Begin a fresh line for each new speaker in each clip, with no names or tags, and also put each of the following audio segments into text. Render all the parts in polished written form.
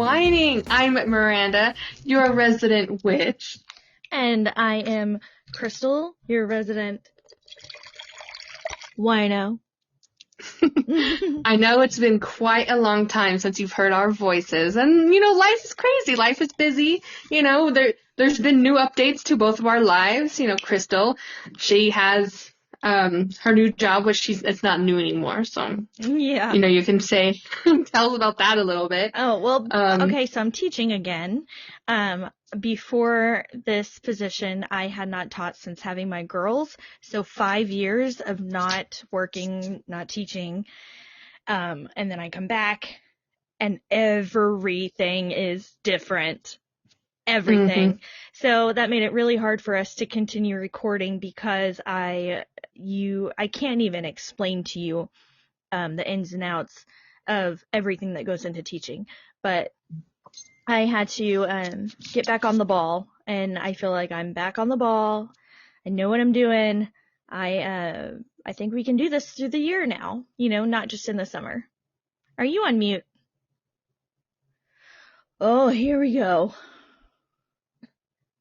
whining. I'm Miranda, your resident witch.
And I am Christal, your resident wino.
I know it's been quite a long time since you've heard our voices, and life is crazy. Life is busy. There's been new updates to both of our lives. Christal, she has her new job, which it's not new anymore. So
yeah,
you can tell us about that a little bit.
Oh well, okay. So I'm teaching again. Before this position, I had not taught since having my girls. So 5 years of not working, not teaching. And then I come back and everything is different. Everything. Mm-hmm. So that made it really hard for us to continue recording because I can't even explain to you the ins and outs of everything that goes into teaching. But I had to get back on the ball, and I feel like I'm back on the ball. I know what I'm doing. I think we can do this through the year now, not just in the summer. Are you on mute? Oh, here we go.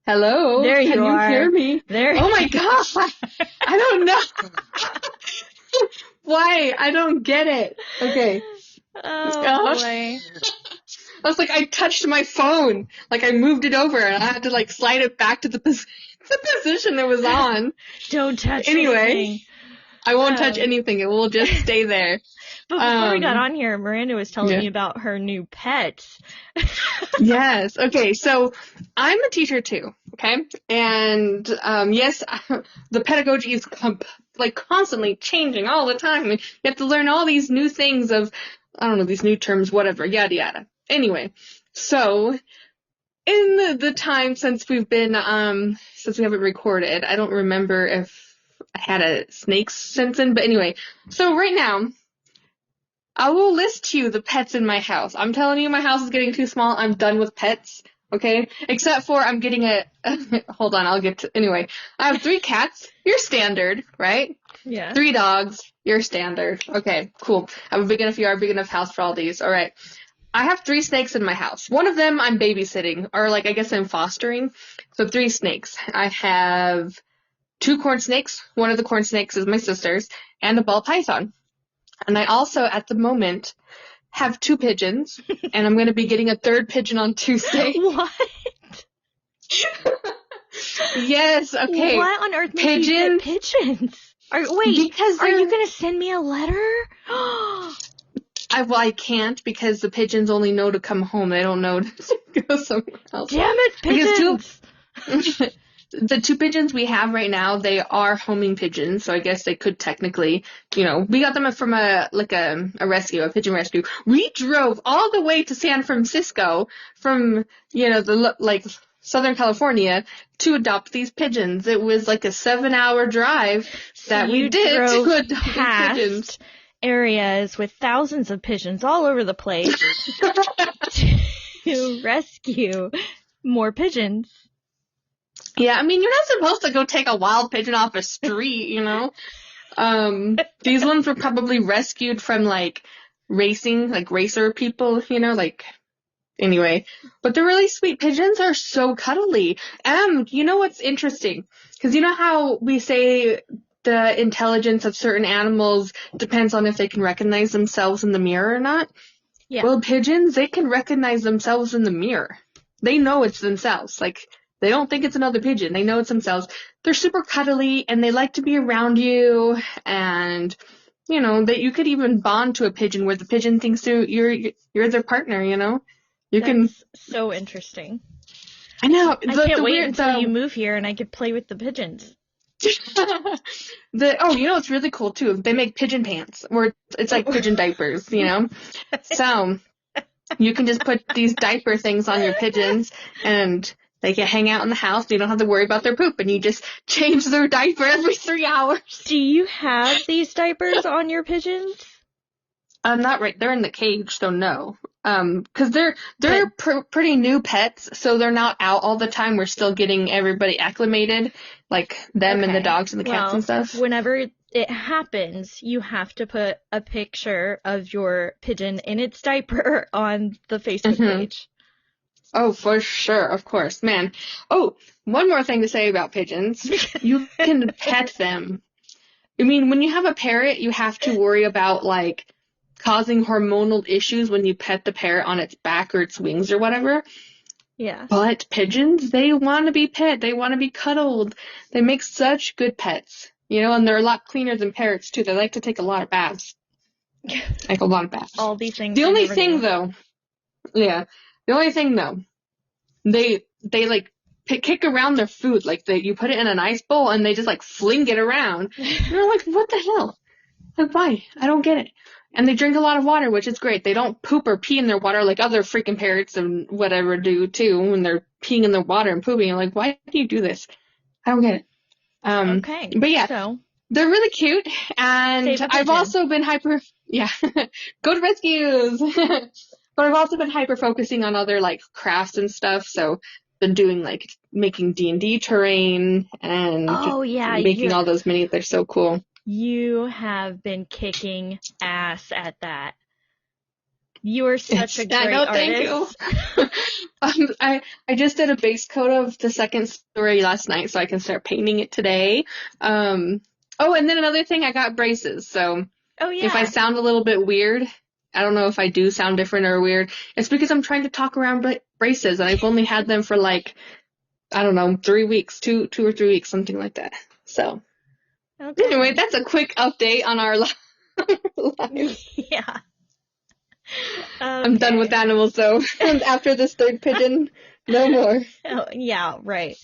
Hello?
There you are.
Can you hear me?
There.
Oh my gosh! I don't know. Why? I don't get it. Okay.
Oh boy.
I was like, I touched my phone. Like, I moved it over, and I had to, slide it back to the position it was on.
Don't touch
anything. I won't touch anything. It will just stay there.
But before we got on here, Miranda was telling me about her new pets.
Yes. Okay. So I'm a teacher too. Okay. And yes, the pedagogy is constantly changing all the time. And you have to learn all these new things of, I don't know, these new terms, whatever, yada yada. Anyway, so in the time since we've been since we haven't recorded, I don't remember if I had a snake since then, but anyway, so right now, I will list to you the pets in my house. I'm telling you, my house is getting too small. I'm done with pets, okay? Except for I'm getting hold on, anyway. I have 3 cats. You're standard, right?
Yeah.
3 dogs. You're standard. Okay, cool. I have a big enough yard, big enough house for all these. All right. I have 3 snakes in my house. One of them I'm babysitting, or I guess I'm fostering. So 3 snakes. I have 2 corn snakes. One of the corn snakes is my sister's, and a ball python. And I also, at the moment, have 2 pigeons, and I'm going to be getting a 3rd pigeon on Tuesday.
What?
Yes, okay.
What on earth makes you get pigeons? Because are you going to send me a letter?
I can't, because the pigeons only know to come home. They don't know to go somewhere else.
Damn it, pigeons!
The 2 pigeons we have right now, they are homing pigeons, so I guess they could technically, we got them from a rescue, a pigeon rescue. We drove all the way to San Francisco from, Southern California to adopt these pigeons. It was like a 7-hour drive that we did to adopt these pigeons.
Areas with thousands of pigeons all over the place to rescue more pigeons.
Yeah, I mean, you're not supposed to go take a wild pigeon off a street, These ones were probably rescued from, racing, racer people, anyway. But they're really sweet. Pigeons are so cuddly. And you know what's interesting? Because you know how we say the intelligence of certain animals depends on if they can recognize themselves in the mirror or not?
Yeah.
Well, pigeons, they can recognize themselves in the mirror. They know it's themselves. They don't think it's another pigeon. They know it's themselves. They're super cuddly, and they like to be around you, and, that you could even bond to a pigeon where the pigeon thinks you're their partner,
That's so interesting.
I know.
I can't wait until you move here and I could play with the pigeons.
It's really cool, too. They make pigeon pants, or it's like pigeon diapers, So, you can just put these diaper things on your pigeons, and they can hang out in the house. You don't have to worry about their poop, and you just change their diaper every 3 hours.
Do you have these diapers on your pigeons?
Not right. They're in the cage, so no. Because they're pretty new pets, so they're not out all the time. We're still getting everybody acclimated, them and the dogs and the cats and stuff.
Whenever it happens, you have to put a picture of your pigeon in its diaper on the Facebook page.
Oh, for sure, of course, man. Oh, one more thing to say about pigeons. You can pet them. I mean, when you have a parrot, you have to worry about, like, causing hormonal issues when you pet the parrot on its back or its wings or whatever.
Yeah.
But pigeons, they want to be pet. They want to be cuddled. They make such good pets, and they're a lot cleaner than parrots, too. They like to take a lot of baths. Like, a lot of baths.
All these things
The
I
only
never
thing,
knew.
though, they like kick around their food. Like, you put it in an ice bowl and they just, like, fling it around. And you're like, what the hell? Like, why? I don't get it. And they drink a lot of water, which is great. They don't poop or pee in their water like other freaking parrots and whatever do, too, when they're peeing in their water and pooping. You're like, why do you do this? I don't get it.
Okay.
But yeah,
So,
they're really cute. And
save a
I've
pigeon.
also been go to rescues. But I've also been hyper focusing on other, like, crafts and stuff. So, been doing, like, making D&D terrain and
Oh, yeah.
making all those minis. They're so cool.
You have been kicking ass at that. You are such a great artist.
Thank you. I just did a base coat of the second story last night, so I can start painting it today. And then another thing, I got braces. So if I sound a little bit weird, I don't know if I do sound different or weird. It's because I'm trying to talk around braces, and I've only had them for, like, I don't know, 3 weeks, 2 or 3 weeks, something like that. So.
Okay.
Anyway, that's a quick update on our life.
Yeah.
I'm done with animals, though. After this third pigeon, no more.
Oh, yeah, right.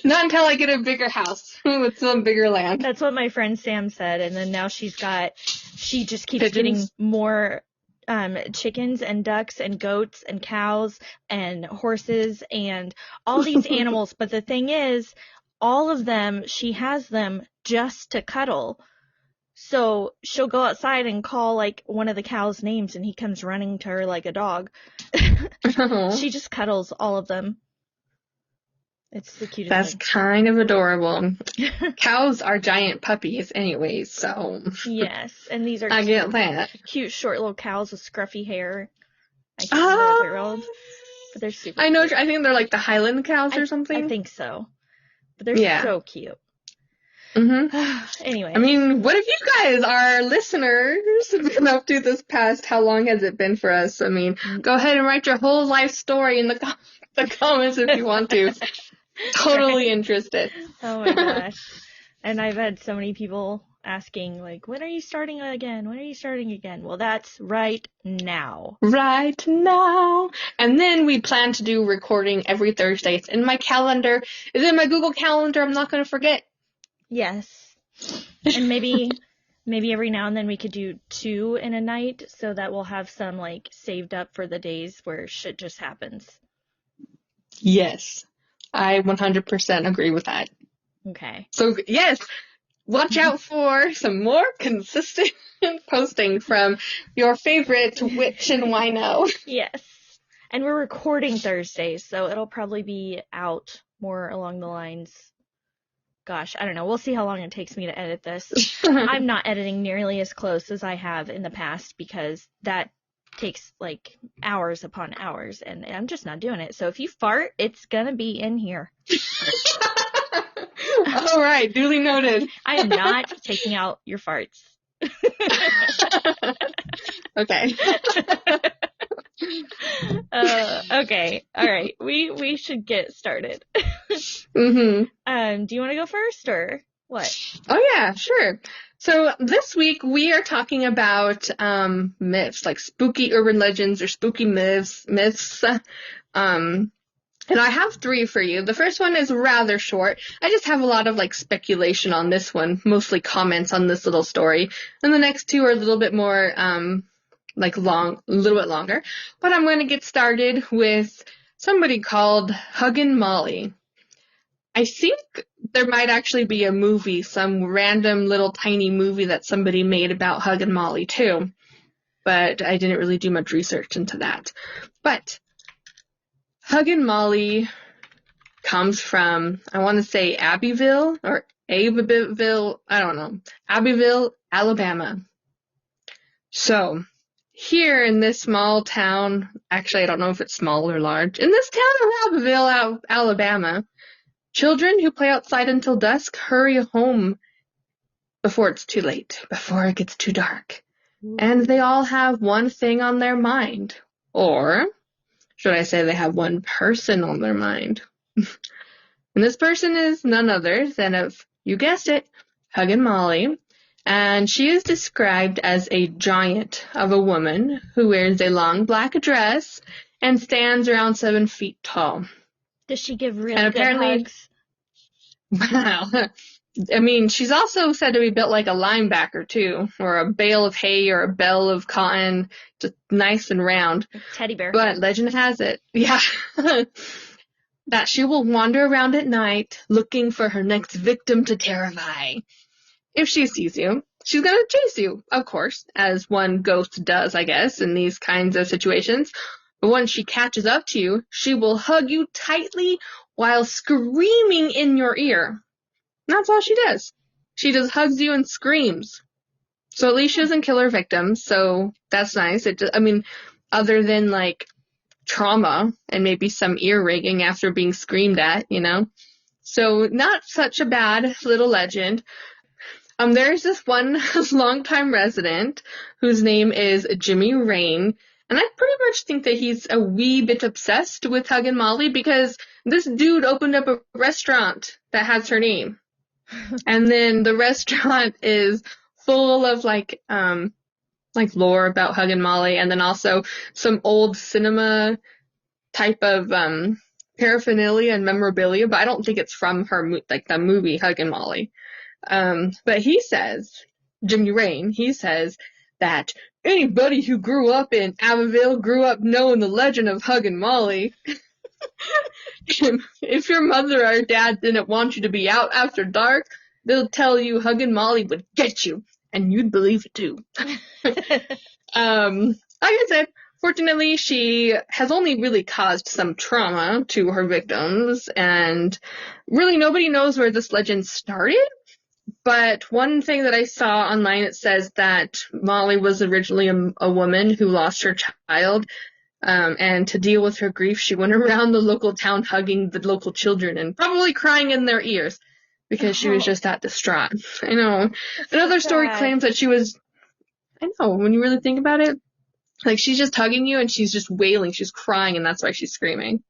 Not until I get a bigger house with some bigger land.
That's what my friend Sam said, and then now she just keeps
Pigeons?
getting more chickens and ducks and goats and cows and horses and all these animals. But the thing is, all of them, she has them just to cuddle. So she'll go outside and call, like, one of the cows' names, and he comes running to her like a dog. She just cuddles all of them. It's the cutest
That's
thing.
kind of adorable. Cows are giant puppies anyways, so.
Yes, and these are
I get that.
Cute short little cows with scruffy hair. I can't remember what they're called, but they're super
I know,
cute.
I think they're like the Highland cows or something.
I think so. But they're so cute.
Mm-hmm.
Anyway.
I mean, what if you guys, our listeners, been up to this past, how long has it been for us? I mean, go ahead and write your whole life story in the comments if you want to. Totally interested.
Oh my gosh. And I've had so many people asking, like, when are you starting again? When are you starting again? Well, that's right now.
Right now. And then we plan to do recording every Thursday. It's in my calendar. It's in my Google Calendar. I'm not going to forget.
Yes. And maybe every now and then we could do 2 in a night so that we'll have some, like, saved up for the days where shit just happens.
Yes. I 100% agree with that.
Okay.
So, yes, watch out for some more consistent posting from your favorite witch and wino.
Yes. And we're recording Thursdays, so it'll probably be out more along the lines. Gosh, I don't know. We'll see how long it takes me to edit this. I'm not editing nearly as close as I have in the past because that takes, like, hours upon hours, and I'm just not doing it. So if you fart, it's gonna be in here.
All right, duly noted.
I am not taking out your farts.
Okay.
Okay. All right. We should get started.
Mm-hmm.
Do you want to go first or what?
Oh yeah, sure. So this week we are talking about myths, like spooky urban legends or spooky myths. And I have 3 for you. The first one is rather short. I just have a lot of, like, speculation on this one, mostly comments on this little story. And the next 2 are a little bit more, a little bit longer. But I'm going to get started with somebody called Huggin' Molly. I think there might actually be a movie, some random little tiny movie that somebody made about Huggin' Molly, too. But I didn't really do much research into that. But Huggin' Molly comes from, I want to say Abbeville, or Abbeville, I don't know, Abbeville, Alabama. So, here in this small town, actually, I don't know if it's small or large, in this town of Abbeville, Alabama, children who play outside until dusk hurry home before it's too late, before it gets too dark. And they all have one thing on their mind. Or, should I say they have one person on their mind? And this person is none other than, if you guessed it, Huggin' Molly. And she is described as a giant of a woman who wears a long black dress and stands around 7 feet tall.
Does she give really
And apparently,
good hugs?
Wow. I mean, she's also said to be built like a linebacker, too, or a bale of hay or a bale of cotton, just nice and round.
Teddy bear.
But legend has it, yeah, that she will wander around at night looking for her next victim to terrify. If she sees you, she's gonna chase you, of course, as one ghost does, I guess, in these kinds of situations. But once she catches up to you, she will hug you tightly while screaming in your ear. And that's all she does. She just hugs you and screams. So at least she doesn't kill her victims, so that's nice. Other than, like, trauma and maybe some ear ringing after being screamed at, you know? So not such a bad little legend. There's this one longtime resident whose name is Jimmy Rain, and I pretty much think that he's a wee bit obsessed with Huggin' Molly because this dude opened up a restaurant that has her name. And then the restaurant is full of like lore about Huggin' Molly, and then also some old cinema type of paraphernalia and memorabilia, but I don't think it's from her, like the movie Huggin' Molly. But he says, Jimmy Rain, he says that anybody who grew up in Abbeville grew up knowing the legend of Huggin' Molly. If your mother or dad didn't want you to be out after dark, they'll tell you Huggin' Molly would get you, and you'd believe it too. Like I said, fortunately, she has only really caused some trauma to her victims, and really nobody knows where this legend started. But one thing that I saw online, it says that Molly was originally a woman who lost her child, and to deal with her grief, she went around the local town hugging the local children and probably crying in their ears because she was just that distraught. I know. Another story claims that she was, I know, when you really think about it, like she's just hugging you and she's just wailing, she's crying, and that's why she's screaming.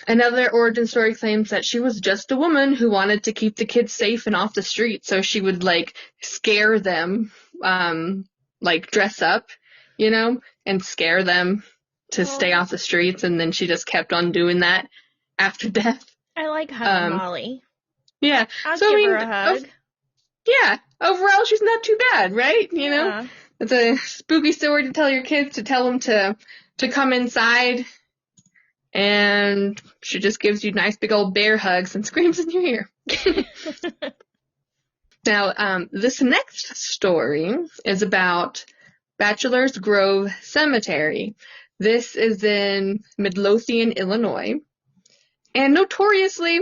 Another origin story claims that she was just a woman who wanted to keep the kids safe and off the street, so she would, like, scare them, like, dress up, you know, and scare them to stay off the streets, and then she just kept on doing that after death.
I like hugging Molly.
Yeah.
I'll give her a hug.
Yeah. Overall, she's not too bad, right? You know? It's a spooky story to tell your kids, to tell them to come inside. And she just gives you nice big old bear hugs and screams in your ear. Now, this next story is about Bachelor's Grove Cemetery. This is in Midlothian, Illinois. And notoriously,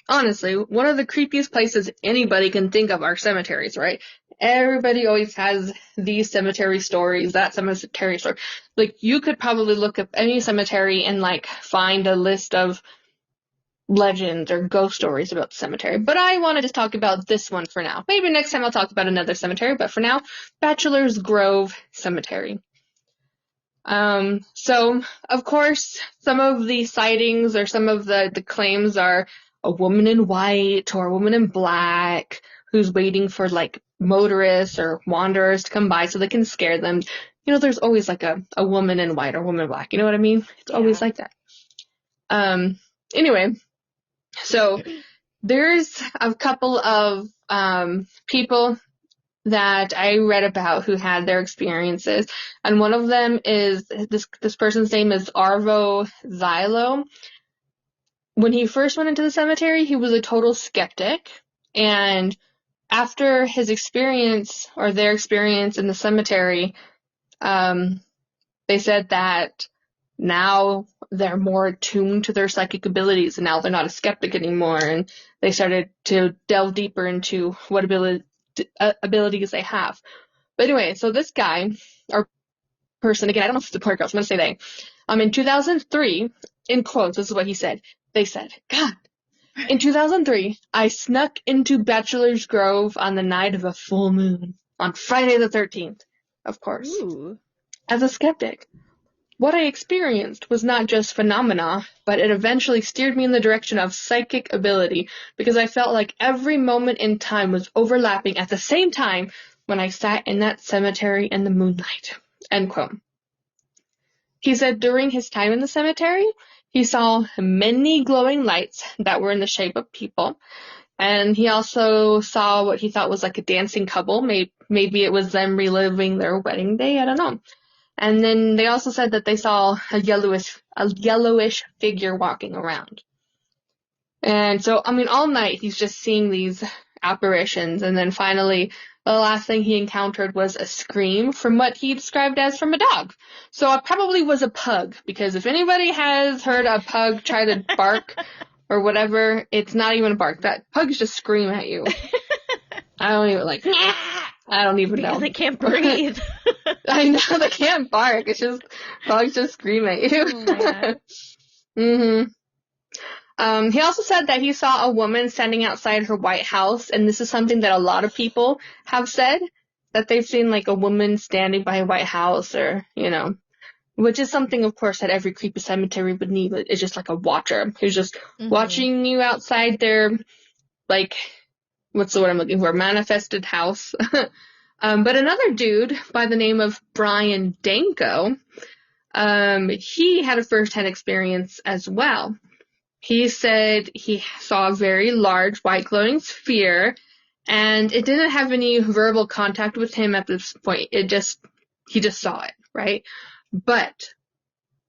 honestly, one of the creepiest places anybody can think of are cemeteries, right? Everybody always has these cemetery stories, that cemetery story. Like, you could probably look up any cemetery and, like, find a list of legends or ghost stories about the cemetery. But I want to just talk about this one for now. Maybe next time I'll talk about another cemetery, but for now, Bachelor's Grove Cemetery. So, of course, some of the sightings or some of the claims are a woman in white or a woman in black who's waiting for, like, motorists or wanderers to come by so they can scare them. You know, there's always, like, a woman in white or woman in black. You know what I mean? It's always like that. Anyway, so there's a couple of people that I read about who had their experiences, and one of them is this person's name is Arvo Zylo. When he first went into the cemetery, he was a total skeptic, and after his experience, or their experience in the cemetery, they said that now they're more attuned to their psychic abilities, and now they're not a skeptic anymore, and they started to delve deeper into what abilities they have. But anyway, so this guy, person, again, I don't know if it's a boy or girl, so I'm going to say they. In 2003, in quotes, this is what he said. They said, God, in 2003, I snuck into Bachelor's Grove on the night of a full moon, on Friday the 13th, of course.
Ooh.
As a skeptic, what I experienced was not just phenomena, but it eventually steered me in the direction of psychic ability, because I felt like every moment in time was overlapping at the same time when I sat in that cemetery in the moonlight. End quote. He said during his time in the cemetery, he saw many glowing lights that were in the shape of people, and he also saw what he thought was like a dancing couple. Maybe it was them reliving their wedding day, I don't know. And then they also said that they saw a yellowish figure walking around. And so, I mean, all night he's just seeing these apparitions, and then finally the last thing he encountered was a scream from what he described as from a dog. So it probably was a pug, because if anybody has heard a pug try to bark or whatever, it's not even a bark. That pugs just scream at you. I don't even I don't even know.
Because they can't breathe.
I know, they can't bark. It's just, dogs just scream at you.
Oh my God.
He also said that he saw a woman standing outside her White House, and this is something that a lot of people have said, that they've seen like a woman standing by a White House, or, which is something, of course, that every creepy cemetery would need. It's just like a watcher who's just watching you outside their, like, what's the word I'm looking for? Manifested house. But another dude by the name of Brian Danko, he had a first-hand experience as well. He said he saw a very large white glowing sphere, and it didn't have any verbal contact with him at this point. He just saw it, right? But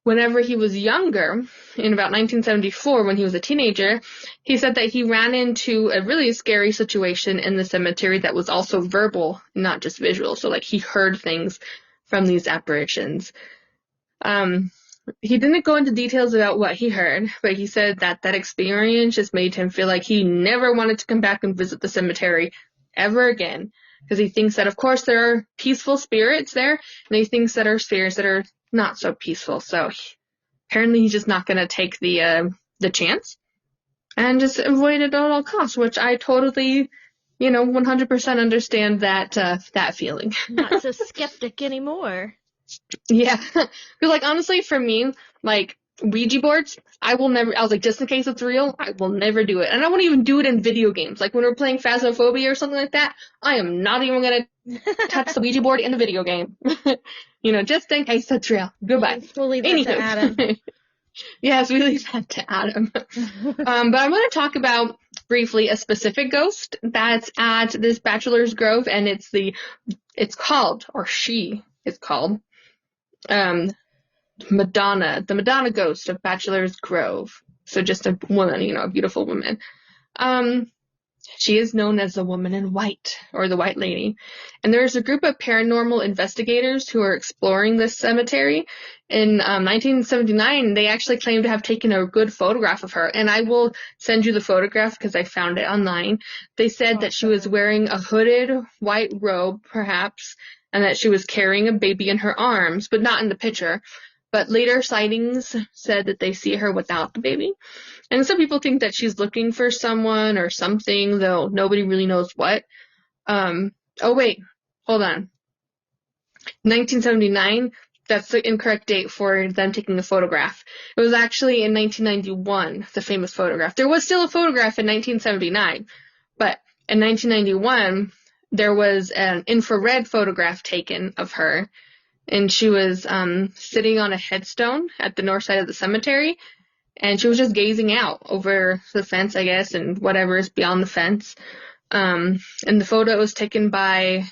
whenever he was younger, in about 1974, when he was a teenager, he said that he ran into a really scary situation in the cemetery that was also verbal, not just visual. So, like, he heard things from these apparitions. He didn't go into details about what he heard, but he said that experience just made him feel like he never wanted to come back and visit the cemetery ever again, because he thinks that, of course, there are peaceful spirits there, and he thinks that there are spirits that are not so peaceful. So apparently he's just not going to take the chance and just avoid it at all costs, which I totally, 100% understand that feeling.
Not so skeptic anymore.
Yeah. Because, like, honestly, for me, like, Ouija boards, I was like, just in case it's real, I will never do it. And I won't even do it in video games. Like, when we're playing Phasmophobia or something like that, I am not even going to touch the Ouija board in the video game. Just in case it's real. Goodbye.
We'll leave that to Adam.
Yes, we leave that to Adam. But I'm going to talk about briefly a specific ghost that's at this Bachelor's Grove, and it's called Madonna, the Madonna ghost of Bachelor's Grove. So just a woman, a beautiful woman. She is known as the Woman in White, or the White Lady. And there's a group of paranormal investigators who are exploring this cemetery. In 1979, they actually claim to have taken a good photograph of her. And I will send you the photograph because I found it online. They said that she was wearing a hooded white robe, perhaps, and that she was carrying a baby in her arms, but not in the picture. But later sightings said that they see her without the baby. And some people think that she's looking for someone or something, though nobody really knows what. Oh, wait. Hold on. 1979, that's the incorrect date for them taking the photograph. It was actually in 1991, the famous photograph. There was still a photograph in 1979, but in 1991, there was an infrared photograph taken of her, and she was sitting on a headstone at the north side of the cemetery, and she was just gazing out over the fence, I guess, and whatever is beyond the fence. And the photo was taken by,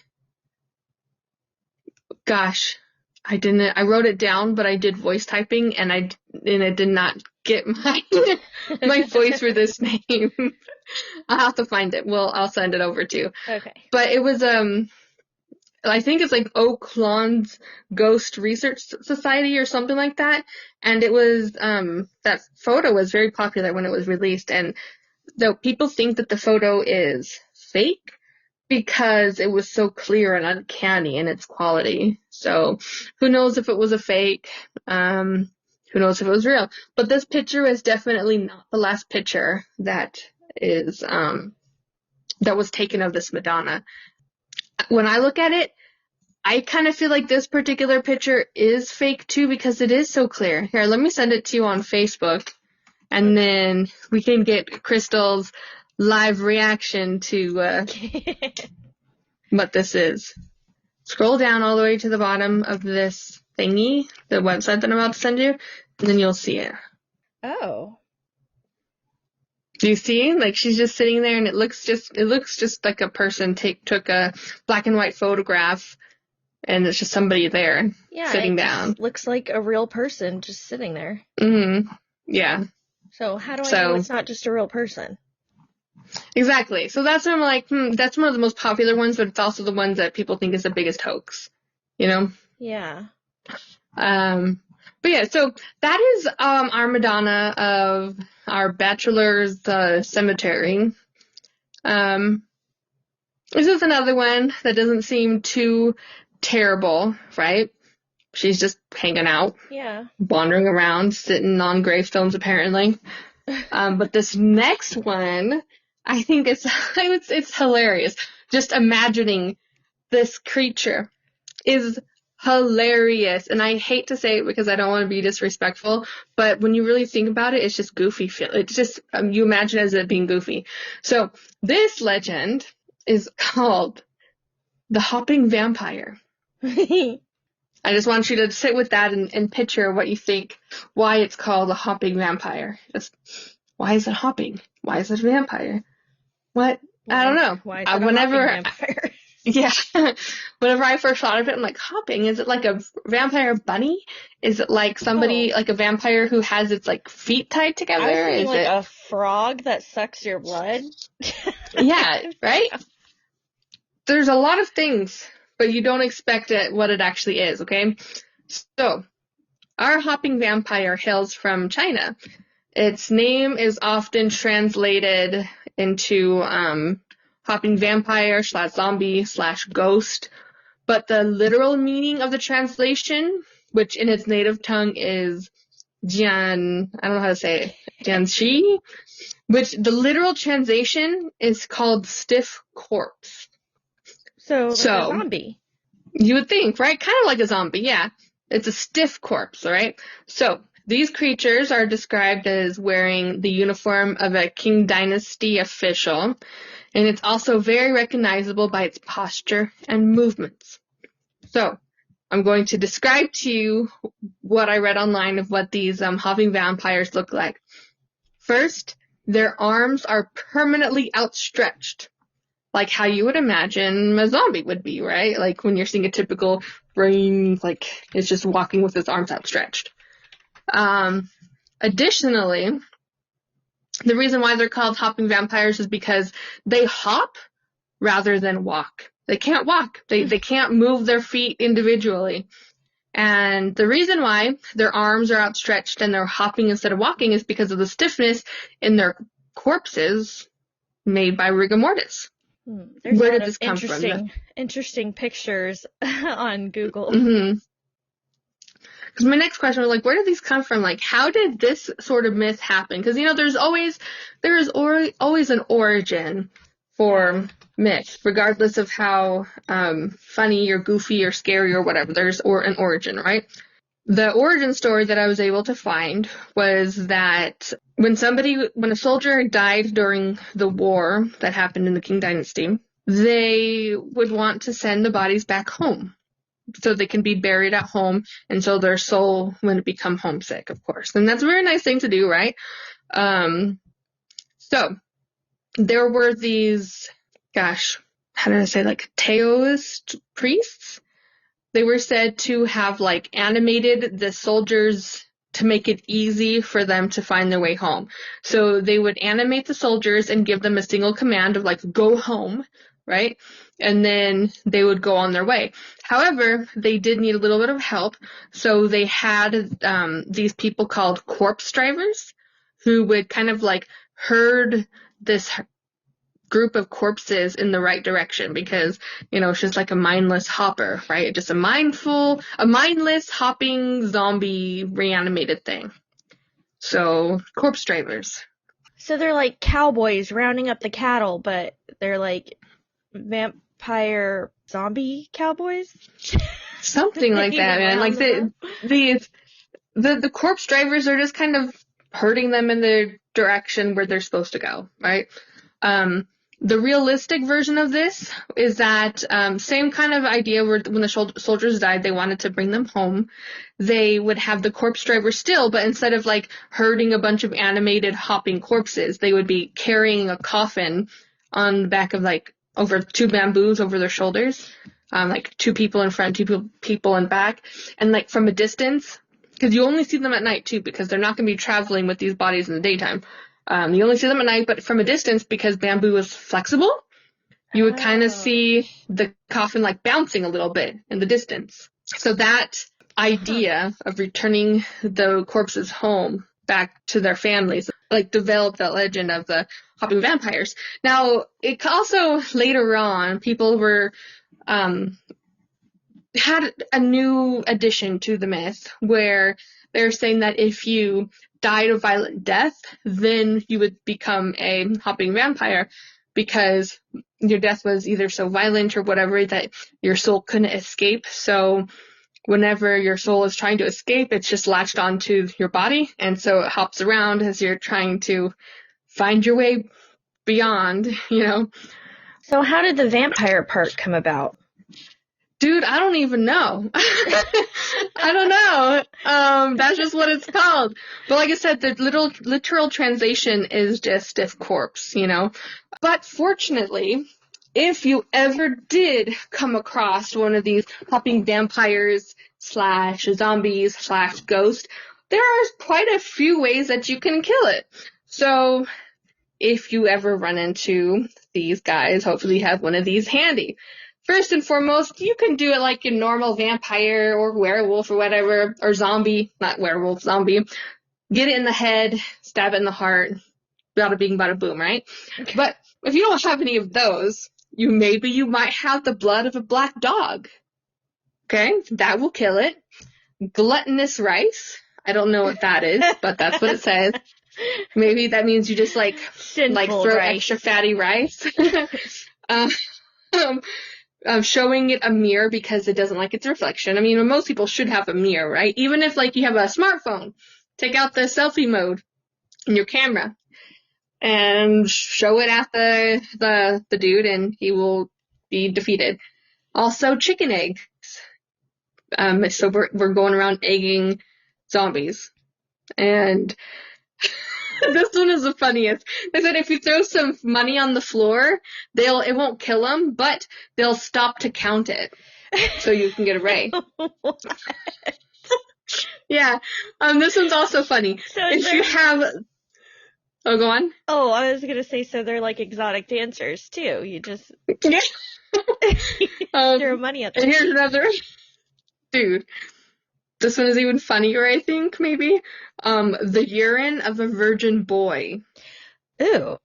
I wrote it down, but I did voice typing, and it did not get my voice for this name. I'll have to find it. I'll send it over to you.
Okay.
But it was, I think it's like Oak Lawn's Ghost Research Society or something like that. And it was, that photo was very popular when it was released. And though people think that the photo is fake, because it was so clear and uncanny in its quality. So who knows if it was a fake? Who knows if it was real? But this picture is definitely not the last picture that was taken of this Madonna. When I look at it, I kind of feel like this particular picture is fake too because it is so clear. Here, let me send it to you on Facebook, and then we can get Christal's live reaction to what this is. Scroll down all the way to the bottom of this thingy, the website that I'm about to send you, and then you'll see it.
Oh.
Do you see? Like, she's just sitting there, and it looks just like a person took a black and white photograph, and it's just somebody there sitting down.
Looks like a real person just sitting there.
Mm-hmm. Yeah.
So how do I know it's not just a real person?
Exactly. So that's when I'm like, that's one of the most popular ones, but it's also the ones that people think is the biggest hoax. You know?
Yeah.
But yeah, so that is our Madonna of our bachelor's cemetery. This is another one that doesn't seem too terrible, right? She's just hanging out.
Yeah.
Wandering around, sitting on gravestones apparently. But this next one, I think it's hilarious. Just imagining this creature is hilarious. And I hate to say it because I don't want to be disrespectful, but when you really think about it, it's just goofy. It's just, you imagine as it being goofy. So this legend is called the Hopping Vampire. I just want you to sit with that and picture what you think, why it's called a hopping vampire. Why is it hopping? Why is it a vampire? What? I don't know.
Why is it a hopping vampire?
Yeah. Whenever I first thought of it, I'm like, hopping? Is it like a vampire bunny? Is it like somebody, like a vampire who has its like feet tied together?
I was thinking
is
like
it
a frog that sucks your blood?
Yeah, right? There's a lot of things, but you don't expect it what it actually is, okay? So, our hopping vampire hails from China. Its name is often translated into hopping vampire / zombie / ghost, but the literal meaning of the translation, which in its native tongue is Jian, I don't know how to say it, Jianxi, which the literal translation is called stiff corpse.
So, like a zombie.
You would think, right? Kind of like a zombie, yeah. It's a stiff corpse, right? So, these creatures are described as wearing the uniform of a Qing Dynasty official, and it's also very recognizable by its posture and movements. So, I'm going to describe to you what I read online of what these hopping vampires look like. First, their arms are permanently outstretched, like how you would imagine a zombie would be, right? Like when you're seeing a typical brain, like it's just walking with its arms outstretched. Additionally, the reason why they're called hopping vampires is because they hop rather than walk. They can't walk. They can't move their feet individually. And the reason why their arms are outstretched and they're hopping instead of walking is because of the stiffness in their corpses made by rigor mortis.
There's
Where
a lot
did this come from?
Interesting pictures on Google.
Mm-hmm. Because my next question was like, where did these come from? Like, how did this sort of myth happen? Because, there's always an origin for myth, regardless of how funny or goofy or scary or whatever. There's an origin, right? The origin story that I was able to find was that when a soldier died during the war that happened in the Qing Dynasty, they would want to send the bodies back home so they can be buried at home and so their soul wouldn't become homesick, of course. And that's a very nice thing to do, right? So there were these, how did I say, like Taoist priests? They were said to have like animated the soldiers to make it easy for them to find their way home. So they would animate the soldiers and give them a single command of like, go home, right? And then they would go on their way. However, they did need a little bit of help. So they had these people called corpse drivers who would kind of like herd this group of corpses in the right direction, because, it's just like a mindless hopper, right? Just a mindless hopping zombie reanimated thing. So, corpse drivers.
So they're like cowboys rounding up the cattle, but they're like vampire zombie cowboys?
Something like that, man. Like the corpse drivers are just kind of herding them in the direction where they're supposed to go, right? The realistic version of this is that same kind of idea where when the soldiers died, they wanted to bring them home. They would have the corpse driver still, but instead of like herding a bunch of animated hopping corpses, they would be carrying a coffin on the back of like over 2 bamboos over their shoulders, like 2 people in front, 2 people in back, and like from a distance, because you only see them at night too, because they're not going to be traveling with these bodies in the daytime. You only see them at night, but from a distance, because bamboo is flexible, you would kind of see the coffin like bouncing a little bit in the distance. So that idea of returning the corpses home back to their families, like, developed that legend of the hopping vampires. Now, it also later on, people were had a new addition to the myth where they're saying that if you died a violent death, then you would become a hopping vampire, because your death was either so violent or whatever that your soul couldn't escape. So whenever your soul is trying to escape, it's just latched onto your body, and so it hops around as you're trying to find your way beyond,
So how did the vampire part come about?
Dude, I don't even know. I don't know. That's just what it's called. But like I said, the literal translation is just stiff corpse, But fortunately, if you ever did come across one of these hopping vampires / zombies / ghosts, there are quite a few ways that you can kill it. So if you ever run into these guys, hopefully you have one of these handy. First and foremost, you can do it like a normal vampire or werewolf or whatever, or zombie, not werewolf, zombie. Get it in the head, stab it in the heart, bada bing, bada boom, right? Okay. But if you don't have any of those, you might have the blood of a black dog. Okay, that will kill it. Gluttonous rice. I don't know what that is, but that's what it says. Maybe that means you just throw rice. Extra fatty rice. Showing it a mirror because it doesn't like its reflection. I mean, most people should have a mirror, right? Even if you have a smartphone, take out the selfie mode in your camera and show it at the dude, and he will be defeated. Also, chicken eggs. So we're going around egging zombies, and this one is the funniest. They said if you throw some money on the floor, it won't kill them, but they'll stop to count it, so you can get a ray. Yeah. This one's also funny. So if you have, go on.
Oh, I was gonna say, so they're like exotic dancers too. You just throw money at them.
And here's another, dude. This one is even funnier, I think, maybe. The urine of a virgin boy.
Ew.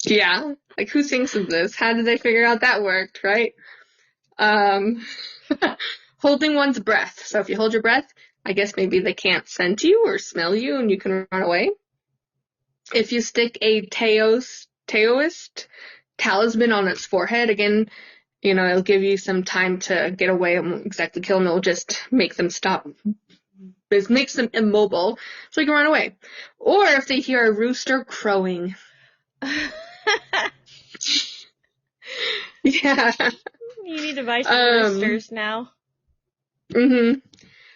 Yeah. Like, who thinks of this? How did they figure out that worked, right? Holding one's breath. So if you hold your breath, I guess maybe they can't scent you or smell you and you can run away. If you stick a Taoist talisman on its forehead, again, it'll give you some time to get away. It won't exactly kill them. It'll just make them stop. It makes them immobile so you can run away. Or if they hear a rooster crowing. Yeah.
You need to buy some roosters now.
Mm-hmm.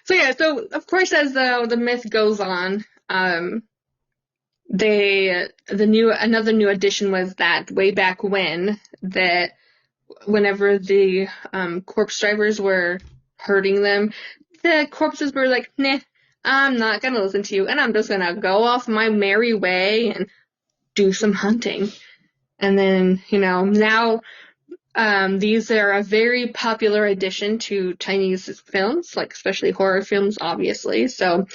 So yeah, so of course as the myth goes on, another new addition was that way back when, that whenever the corpse drivers were hurting them, the corpses were like, nah, I'm not gonna listen to you, and I'm just gonna go off my merry way and do some hunting. And then, now these are a very popular addition to Chinese films, like especially horror films, obviously. So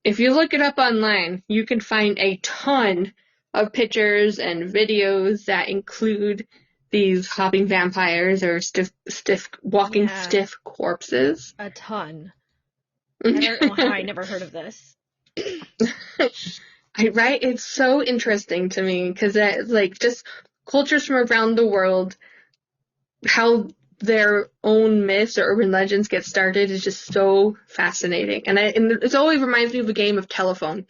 if you look it up online, you can find a ton of pictures and videos that include these hopping vampires or walking
Yeah.
stiff corpses.
A ton. I don't know how I never heard of this.
Right? It's so interesting to me because it's like just cultures from around the world, how their own myths or urban legends get started is just so fascinating. And it always reminds me of a game of telephone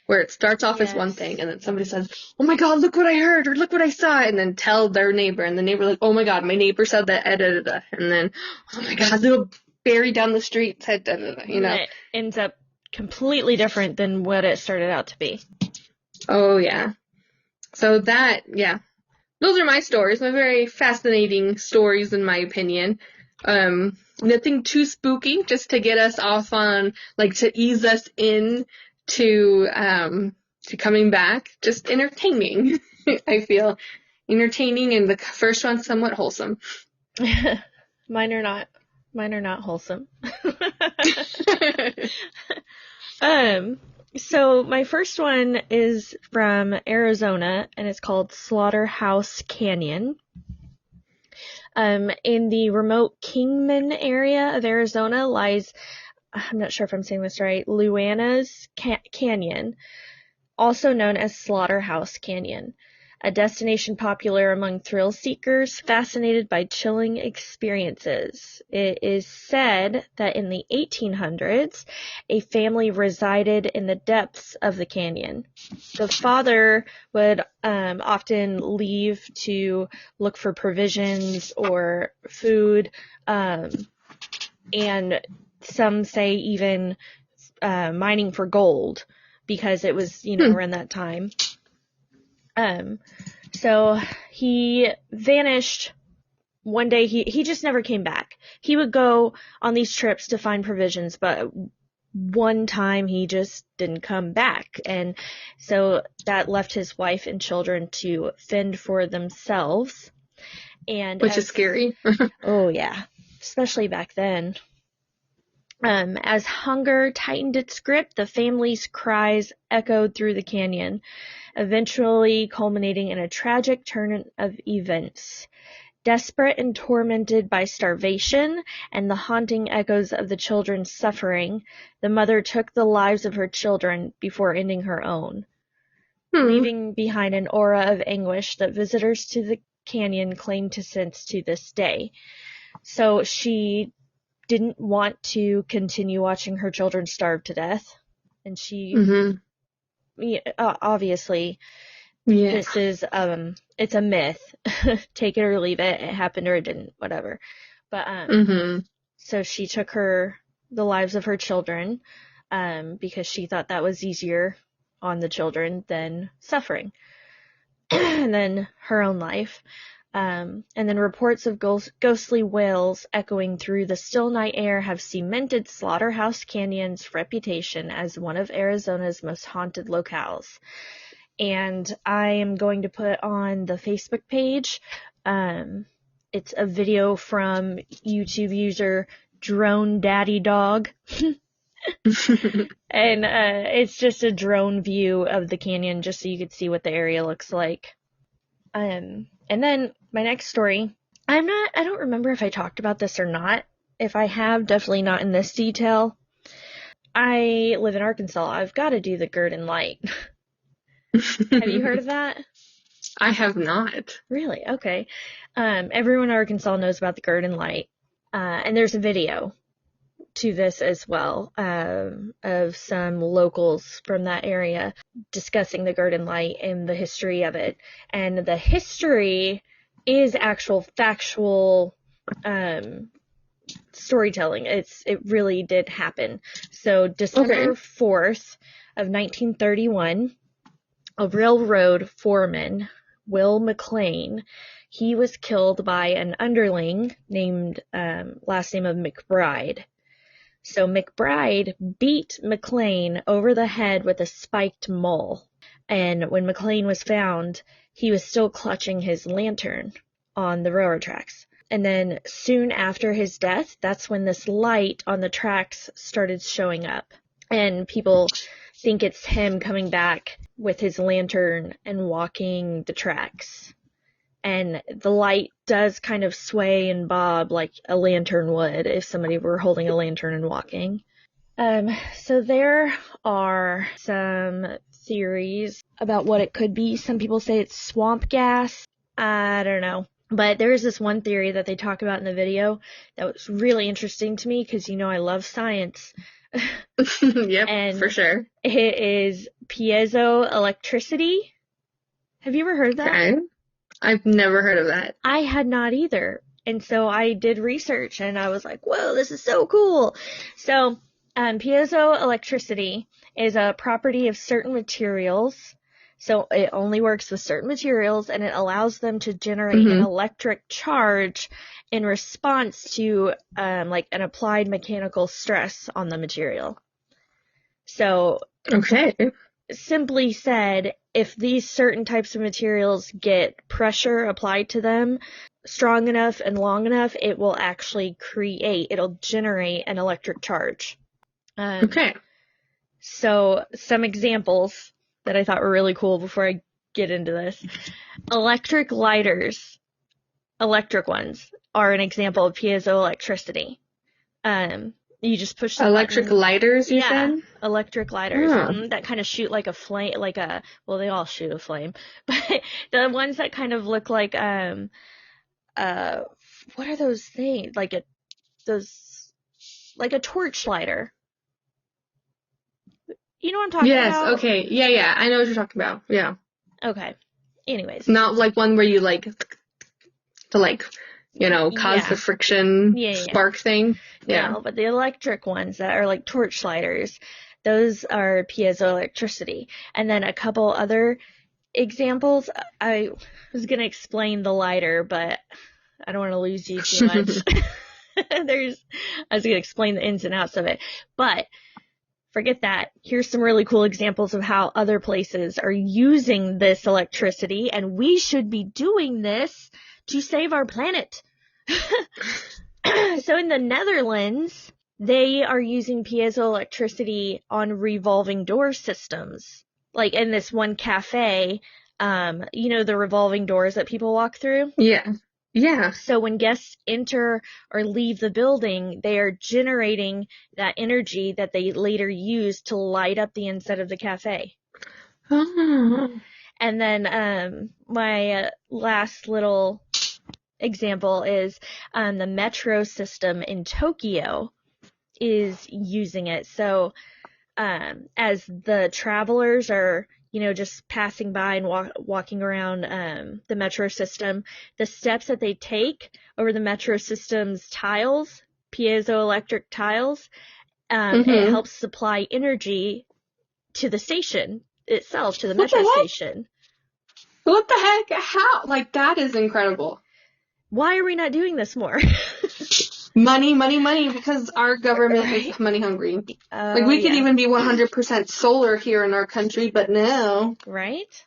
where it starts off as one thing and then somebody says, oh my God, look what I heard or look what I saw, and then tell their neighbor, and the neighbor like, oh my God, my neighbor said that, and then, oh my God, little Barry down the street said you know.
It ends up completely different than what it started out to be.
Oh yeah. So those are my stories, my very fascinating stories in my opinion. Nothing too spooky, just to get us off on, like, to ease us in to coming back. Just entertaining. I feel entertaining, and the first one's somewhat wholesome.
Mine are not wholesome. So my first one is from Arizona, and it's called Slaughterhouse Canyon. In the remote Kingman area of Arizona lies, I'm not sure if I'm saying this right, Luana's Canyon, also known as Slaughterhouse Canyon, a destination popular among thrill seekers fascinated by chilling experiences. It is said that in the 1800s, a family resided in the depths of the canyon. The father would often leave to look for provisions or food, and some say even mining for gold, because it was, around that time. So he vanished one day. He just never came back. He would go on these trips to find provisions, but one time he just didn't come back. And so that left his wife and children to fend for themselves.
Which is scary.
Oh yeah, especially back then. As hunger tightened its grip, the family's cries echoed through the canyon, eventually culminating in a tragic turn of events. Desperate and tormented by starvation and the haunting echoes of the children's suffering, the mother took the lives of her children before ending her own, leaving behind an aura of anguish that visitors to the canyon claim to sense to this day. So she didn't want to continue watching her children starve to death, and she obviously this is it's a myth. Take it or leave it. It happened or it didn't, whatever. But so she took the lives of her children because she thought that was easier on the children than suffering, and then her own life. And then reports of ghostly wails echoing through the still night air have cemented Slaughterhouse Canyon's reputation as one of Arizona's most haunted locales. And I am going to put on the Facebook page. It's a video from YouTube user Drone Daddy Dog. And it's just a drone view of the canyon just so you could see what the area looks like. And then my next story, I don't remember if I talked about this or not. If I have, definitely not in this detail. I live in Arkansas. I've got to do the Garden Light. Have you heard of that?
I have not.
Really? Okay. Everyone in Arkansas knows about the Garden Light. And there's a video to this as well, of some locals from that area discussing the Garden Light and the history of it. And the history is actual factual storytelling. It really did happen. So December 4th of 1931, a railroad foreman, Will McLean, he was killed by an underling named last name of McBride. So McBride beat McLean over the head with a spiked maul. And when McLean was found, he was still clutching his lantern on the railroad tracks. And then soon after his death, that's when this light on the tracks started showing up. And people think it's him coming back with his lantern and walking the tracks. And the light does kind of sway and bob like a lantern would if somebody were holding a lantern and walking. So there are some theories about what it could be. Some people say it's swamp gas. I don't know. But there is this one theory that they talk about in the video that was really interesting to me because, I love science.
Yep,
and
for sure.
It is piezoelectricity. Have you ever heard of that?
Okay. I've never heard of that.
I had not either. And so I did research and I was like, whoa, this is so cool. So piezoelectricity is a property of certain materials. So it only works with certain materials and it allows them to generate an electric charge in response to like an applied mechanical stress on the material. So
okay.
Simply said, if these certain types of materials get pressure applied to them strong enough and long enough, it will actually it'll generate an electric charge.
Okay.
So some examples that I thought were really cool before I get into this. Electric lighters, electric ones, are an example of piezoelectricity. You just push the
electric
button.
lighters, you said?
Electric lighters that kind of shoot like a flame, well, they all shoot a flame, but the ones that kind of look like what are those things? Like a torch lighter. You know what I'm talking about?
Yes, okay. Yeah, I know what you're talking about. Yeah.
Okay. Anyways.
Not like one where you cause the friction spark thing. Yeah.
No, but the electric ones that are like torch lighters, those are piezoelectricity. And then a couple other examples. I was going to explain the lighter, but I don't want to lose you too much. I was going to explain the ins and outs of it. But forget that. Here's some really cool examples of how other places are using this electricity, and we should be doing this to save our planet. So in the Netherlands, they are using piezoelectricity on revolving door systems. Like in this one cafe, the revolving doors that people walk through?
Yeah. Yeah.
So when guests enter or leave the building, they are generating that energy that they later use to light up the inside of the cafe.
Oh.
And then my last little example is the metro system in Tokyo is using it. So as the travelers are just passing by and walking around the metro system, the steps that they take over the metro system's tiles, piezoelectric tiles, it helps supply energy to the station itself, to the metro station.
What the heck? How? Like, that is incredible.
Why are we not doing this more?
Money, because our government is money hungry. We could even be 100% solar here in our country, but no.
Right?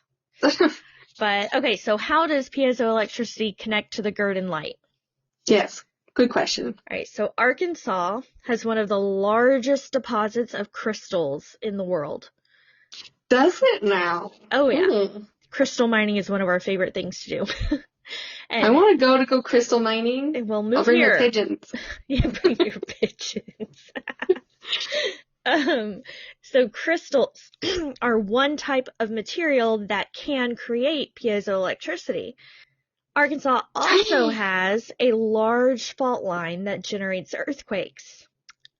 But, okay, so how does piezoelectricity connect to the Girden light?
Yes, good question.
All right, so Arkansas has one of the largest deposits of crystals in the world.
Does it now?
Oh, yeah. Crystal mining is one of our favorite things to do.
I want to go crystal mining.
We'll move
I'll bring
here.
my pigeons.
Yeah, bring your pigeons. So crystals are one type of material that can create piezoelectricity. Arkansas also has a large fault line that generates earthquakes.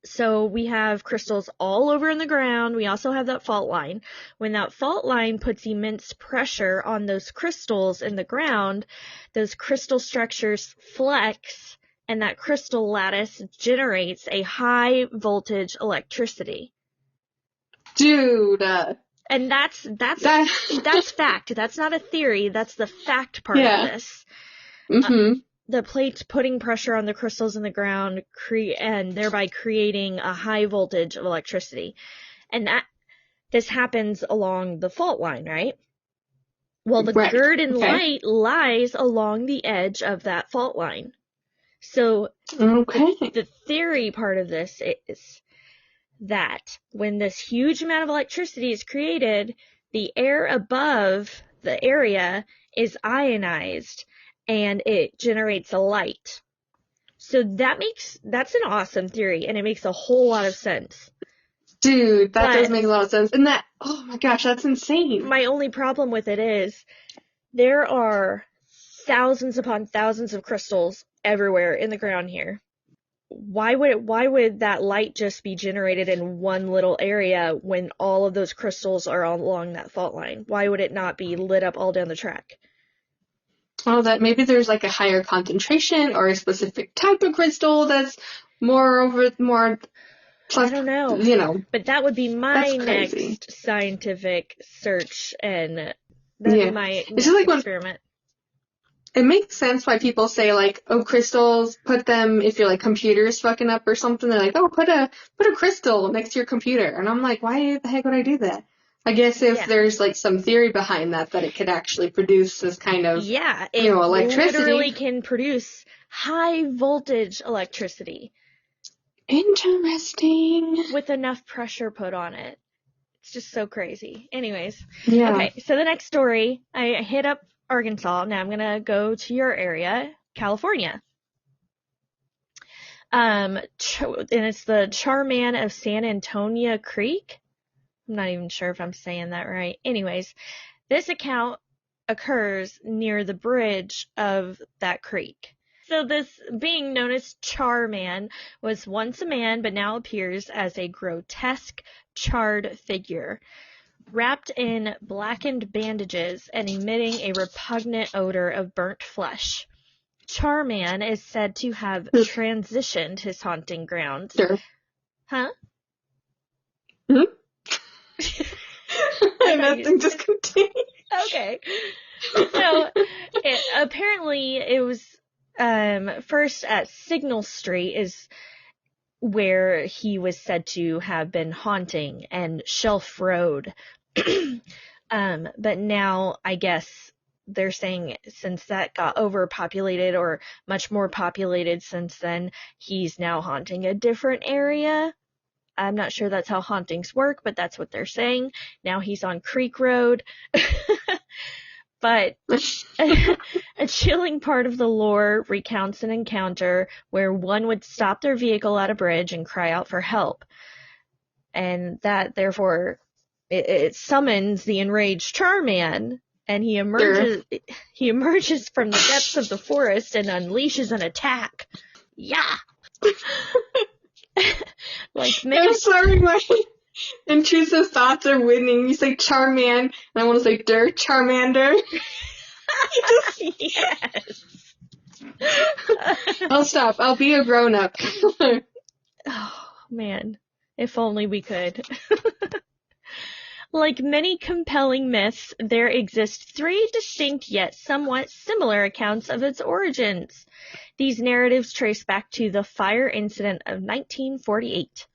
So we have crystals all over in the ground. We also have that fault line. When that fault line puts immense pressure on those crystals in the ground, those crystal structures flex, and that crystal lattice generates a high voltage electricity.
Dude.
And that's fact. That's not a theory. That's the fact part of this. The plates putting pressure on the crystals in the ground and thereby creating a high voltage of electricity. And this happens along the fault line, right? Well, the Girden light lies along the edge of that fault line. So the theory part of this is that when this huge amount of electricity is created, the air above the area is ionized and it generates a light. So that's an awesome theory, and it makes a whole lot of sense.
Dude, that does make a lot of sense. And that, oh my gosh, that's insane.
My only problem with it is there are thousands upon thousands of crystals everywhere in the ground here. Why would that light just be generated in one little area when all of those crystals are all along that fault line? Why would it not be lit up all down the track?
Oh, that maybe there's like a higher concentration or a specific type of crystal that's more.
I don't know.
You know.
But that would be my next scientific search, and that'd be my next experiment.
It makes sense why people say, like, oh, crystals, put them, if your, like, computer's fucking up or something, they're like, oh, put a crystal next to your computer. And I'm like, why the heck would I do that? I guess if there's, like, some theory behind that it could actually produce this kind of, electricity.
It literally can produce high voltage electricity.
Interesting.
With enough pressure put on it. It's just so crazy. Anyways.
Yeah.
Okay, so the next story, I hit up Arkansas. Now I'm going to go to your area, California. And it's the Charman of San Antonio Creek. I'm not even sure if I'm saying that right. Anyways, this account occurs near the bridge of that creek. So this being known as Charman was once a man, but now appears as a grotesque, charred figure, wrapped in blackened bandages and emitting a repugnant odor of burnt flesh. Charman is said to have transitioned his haunting grounds.
Sure.
Huh?
Hmm? Nothing, just continue.
Okay. So, apparently it was first at Signal Street is where he was said to have been haunting, and Shelf Road. But now I guess they're saying since that got overpopulated or much more populated since then, he's now haunting a different area. I'm not sure that's how hauntings work, but that's what they're saying. Now he's on Creek Road. But a chilling part of the lore recounts an encounter where one would stop their vehicle at a bridge and cry out for help. And that, therefore, it summons the enraged Charman, and he emerges from the depths of the forest and unleashes an attack. Yeah!
I'm sorry, my intrusive thoughts are winning. You say Charman, and I want to say Charmander.
Yes.
I'll stop. I'll be a grown-up.
Oh, man. If only we could. Like many compelling myths, there exist 3 distinct yet somewhat similar accounts of its origins. These narratives trace back to the fire incident of 1948.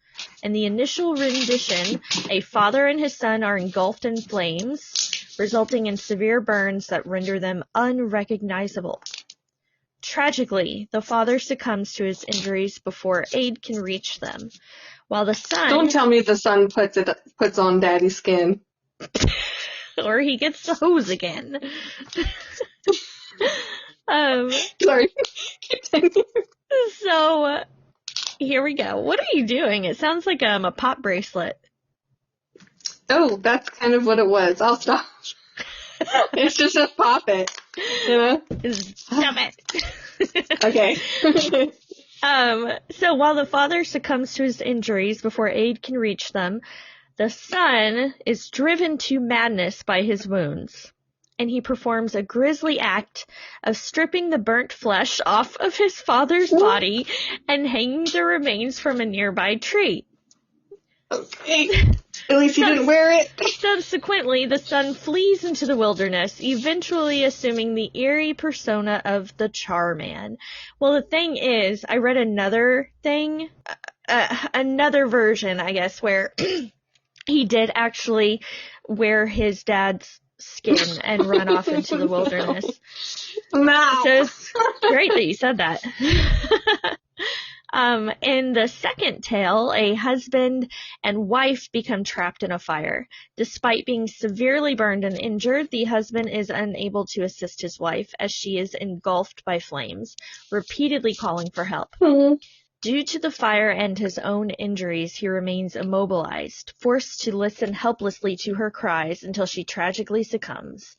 In the initial rendition, a father and his son are engulfed in flames, resulting in severe burns that render them unrecognizable. Tragically, the father succumbs to his injuries before aid can reach them, while the son...
Don't tell me the son puts on daddy's skin.
Or he gets the hose again.
Sorry. Continue.
So, here we go. What are you doing? It sounds like a pop bracelet.
Oh, that's kind of what it was. I'll stop. It's just a pop it. You know?
Stop it.
Okay.
So while the father succumbs to his injuries before aid can reach them, the son is driven to madness by his wounds, and he performs a grisly act of stripping the burnt flesh off of his father's body and hanging the remains from a nearby tree.
Okay. At least he didn't wear it.
Subsequently, the son flees into the wilderness, eventually assuming the eerie persona of the Charman. Well, the thing is, I read another thing, another version, I guess, where he did actually wear his dad's skin and run off into the wilderness.
No.
So it's great that you said that. In the second tale, a husband and wife become trapped in a fire. Despite being severely burned and injured, the husband is unable to assist his wife as she is engulfed by flames, repeatedly calling for help. Due to the fire and his own injuries, he remains immobilized, forced to listen helplessly to her cries until she tragically succumbs.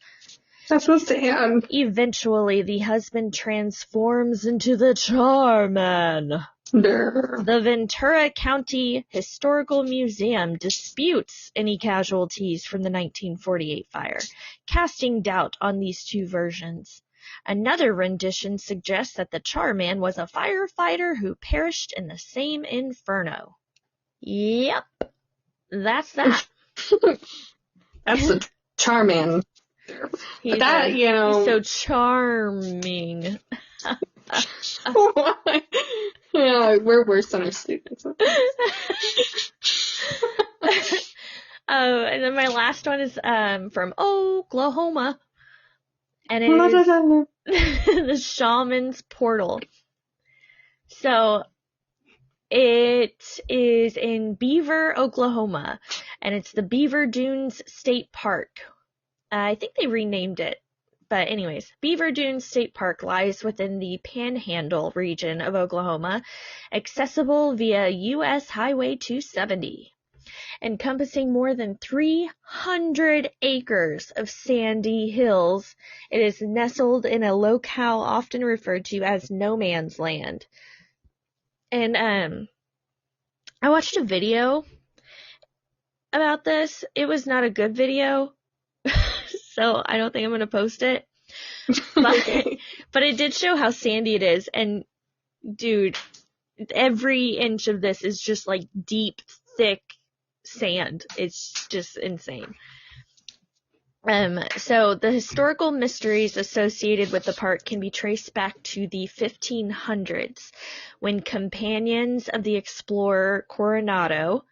That's so sad.
Eventually, the husband transforms into the Charman. The Ventura County Historical Museum disputes any casualties from the 1948 fire, casting doubt on these two versions. Another rendition suggests that the Charman was a firefighter who perished in the same inferno. Yep, that's that.
That's the Charman.
He's so charming.
Yeah, we're worse than our students.
And then my last one is from Oklahoma, and it is the Shaman's Portal. So it is in Beaver, Oklahoma, and it's the Beaver Dunes State Park. I think they renamed it. But anyways, Beaver Dunes State Park lies within the Panhandle region of Oklahoma, accessible via U.S. Highway 270. Encompassing more than 300 acres of sandy hills, it is nestled in a locale often referred to as no man's land. And I watched a video about this. It was not a good video. So I don't think I'm going to post it. But it did show how sandy it is. And dude, every inch of this is just like deep, thick sand. It's just insane. So the historical mysteries associated with the park can be traced back to the 1500s, when companions of the explorer Coronado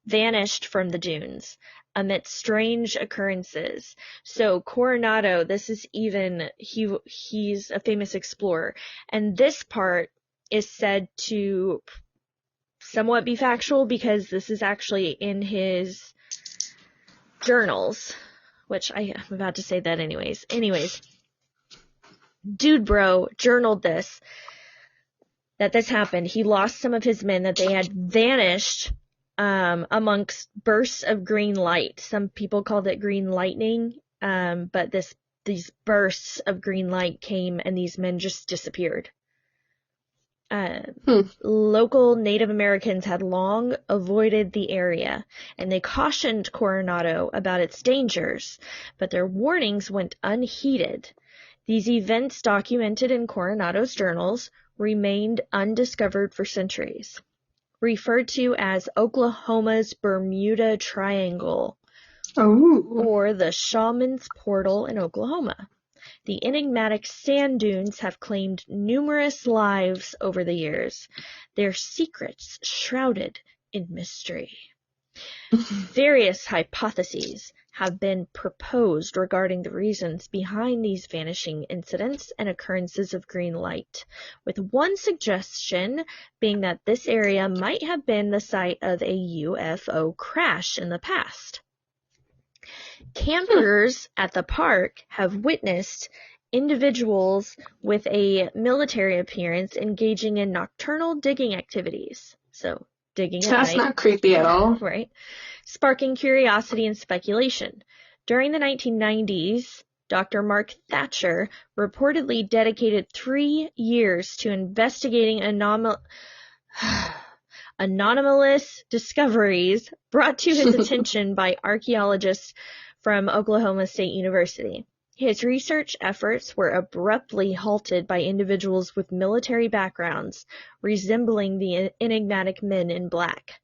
vanished from the dunes amidst strange occurrences. So Coronado, this is he's a famous explorer, and this part is said to somewhat be factual because this is actually in his journals, which I'm about to say that anyways. Dude bro journaled this, that this happened. He lost some of his men, that they had vanished amongst bursts of green light. Some people called it green lightning, but these bursts of green light came and these men just disappeared. Local Native Americans had long avoided the area, and they cautioned Coronado about its dangers, but their warnings went unheeded. These events, documented in Coronado's journals, remained undiscovered for centuries. Referred to as Oklahoma's Bermuda Triangle, or the Shaman's Portal in Oklahoma. The enigmatic sand dunes have claimed numerous lives over the years, their secrets shrouded in mystery. Various hypotheses have been proposed regarding the reasons behind these vanishing incidents and occurrences of green light, with one suggestion being that this area might have been the site of a UFO crash in the past. Campers at the park have witnessed individuals with a military appearance engaging in nocturnal digging activities. So, digging at night.
That's not creepy at all.
Right. Sparking curiosity and speculation. During the 1990s, Dr. Mark Thatcher reportedly dedicated 3 years to investigating anomalous discoveries brought to his attention by archaeologists from Oklahoma State University. His research efforts were abruptly halted by individuals with military backgrounds resembling the enigmatic men in black.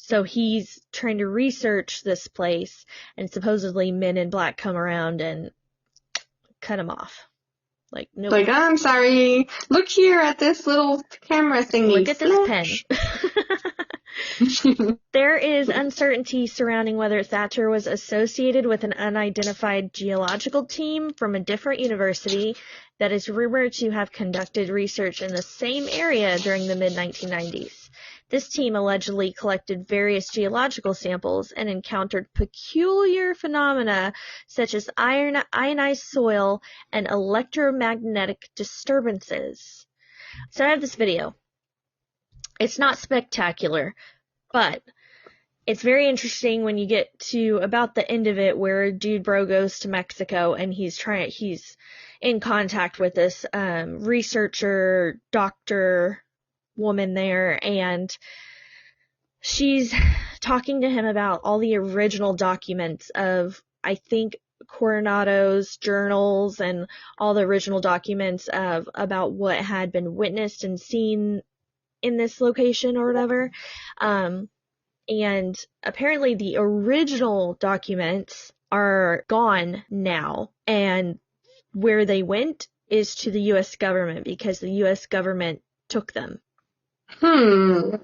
So he's trying to research this place, and supposedly men in black come around and cut him off. Like, nope.
Like, I'm sorry. Look here at this little camera thingy.
Look at this pen. There is uncertainty surrounding whether Thatcher was associated with an unidentified geological team from a different university that is rumored to have conducted research in the same area during the mid-1990s. This team allegedly collected various geological samples and encountered peculiar phenomena such as ionized soil and electromagnetic disturbances. So I have this video. It's not spectacular, but it's very interesting when you get to about the end of it where dude bro goes to Mexico and he's in contact with this researcher, doctor woman there, and she's talking to him about all the original documents of, I think, Coronado's journals and all the original documents about what had been witnessed and seen in this location or whatever. And apparently the original documents are gone now, and where they went is to the U.S. government because the U.S. government took them. And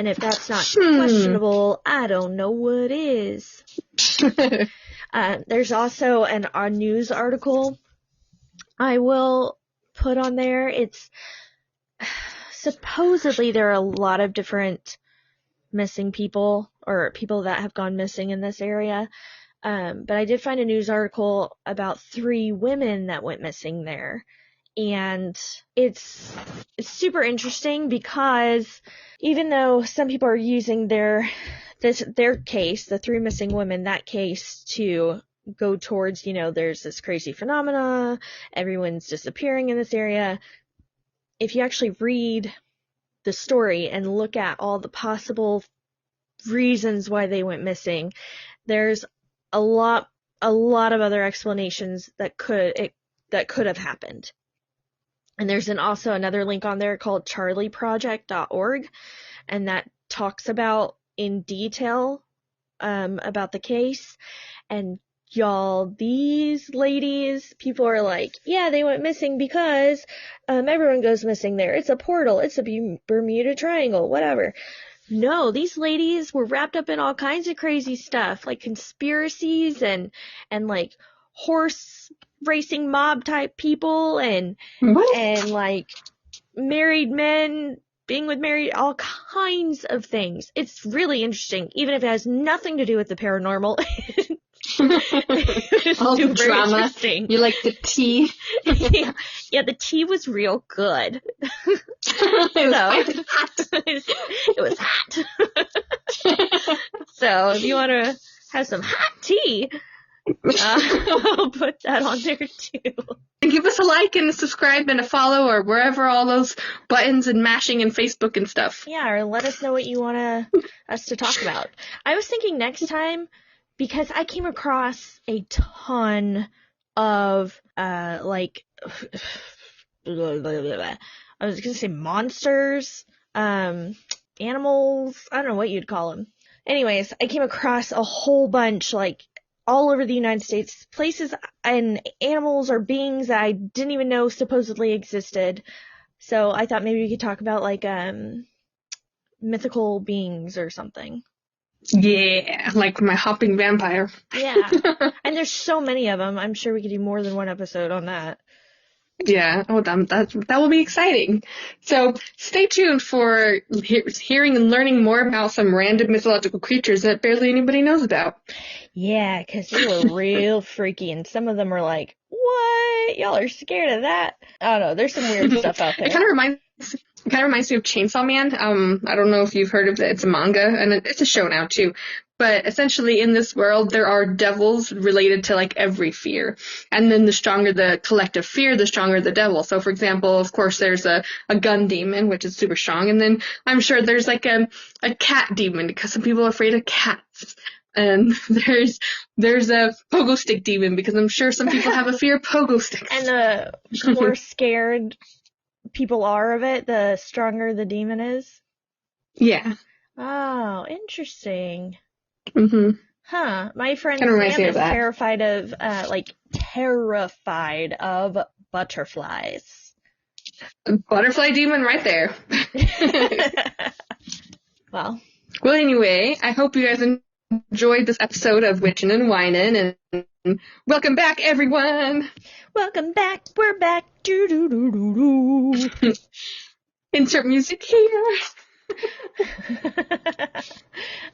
if that's not questionable, I don't know what is. There's also a news article I will put on there. It's supposedly there are a lot of different missing people or people that have gone missing in this area. But I did find a news article about 3 women that went missing there. And it's super interesting because even though some people are using their case, the 3 missing women, that case to go towards, there's this crazy phenomena, everyone's disappearing in this area. If you actually read the story and look at all the possible reasons why they went missing, there's a lot of other explanations that could have happened. And there's also another link on there called charlieproject.org, and that talks about in detail about the case. And y'all, these ladies, people are like, yeah, they went missing because everyone goes missing there. It's a portal. It's a Bermuda Triangle, whatever. No, these ladies were wrapped up in all kinds of crazy stuff, like conspiracies and like horse racing mob type people and like married men being with married, all kinds of things. It's really interesting, even if it has nothing to do with the paranormal.
All the drama. Interesting. You like the tea?
Yeah, the tea was real good. It was hot. So if you want to have some hot tea, I'll put that on there too.
And give us a like and a subscribe and a follow or wherever all those buttons and mashing and Facebook and stuff.
Yeah, or let us know what you want us to talk about. I was thinking next time, because I came across a ton of I was gonna say monsters, animals, I don't know what you'd call them. Anyways, I came across a whole bunch, like, all over the United States, places and animals or beings that I didn't even know supposedly existed. So I thought maybe we could talk about, like, mythical beings or something.
Yeah, like my hopping vampire.
Yeah, and there's so many of them. I'm sure we could do more than one episode on that.
Yeah, that will be exciting. So stay tuned for hearing and learning more about some random mythological creatures that barely anybody knows about. Yeah,
because they were real freaky, and some of them are like, what? Y'all are scared of that? I don't know. There's some weird stuff out there.
It kind of reminds me of Chainsaw Man. I don't know if you've heard of it. It's a manga, and it's a show now, too. But essentially, in this world, there are devils related to, like, every fear. And then the stronger the collective fear, the stronger the devil. So, for example, of course, there's a gun demon, which is super strong. And then I'm sure there's, like, a cat demon, because some people are afraid of cats. And there's a pogo stick demon, because I'm sure some people have a fear of pogo sticks.
And the more scared people are of it, the stronger the demon is?
Yeah.
Oh, interesting.
Mm-hmm.
Huh. My friend Sam is terrified of butterflies.
Butterfly demon right there.
Well,
anyway, I hope you guys enjoyed this episode of Witchin' and Whinin', and welcome back, everyone!
Welcome back. We're back. Do do do do do.
Insert music here.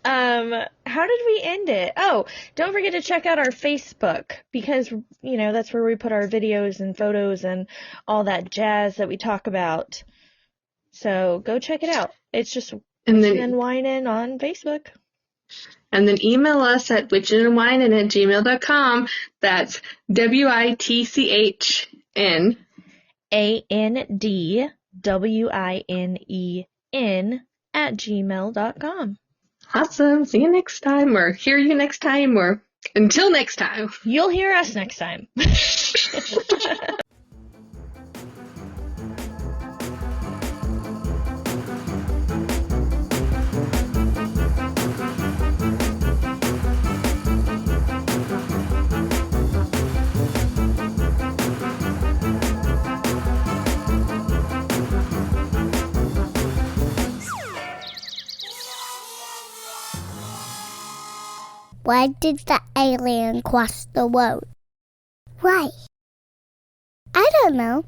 How did we end it? Oh, don't forget to check out our Facebook because, that's where we put our videos and photos and all that jazz that we talk about. So go check it out. It's just Witchin' and Whinin' on Facebook.
And then email us at witchinandwhinin@gmail.com. That's WITCHN
ANDWINEN@gmail.com.
Awesome. See you next time, or hear you next time, or until next time.
You'll hear us next time.
Why did the alien cross the road? Why? I don't know.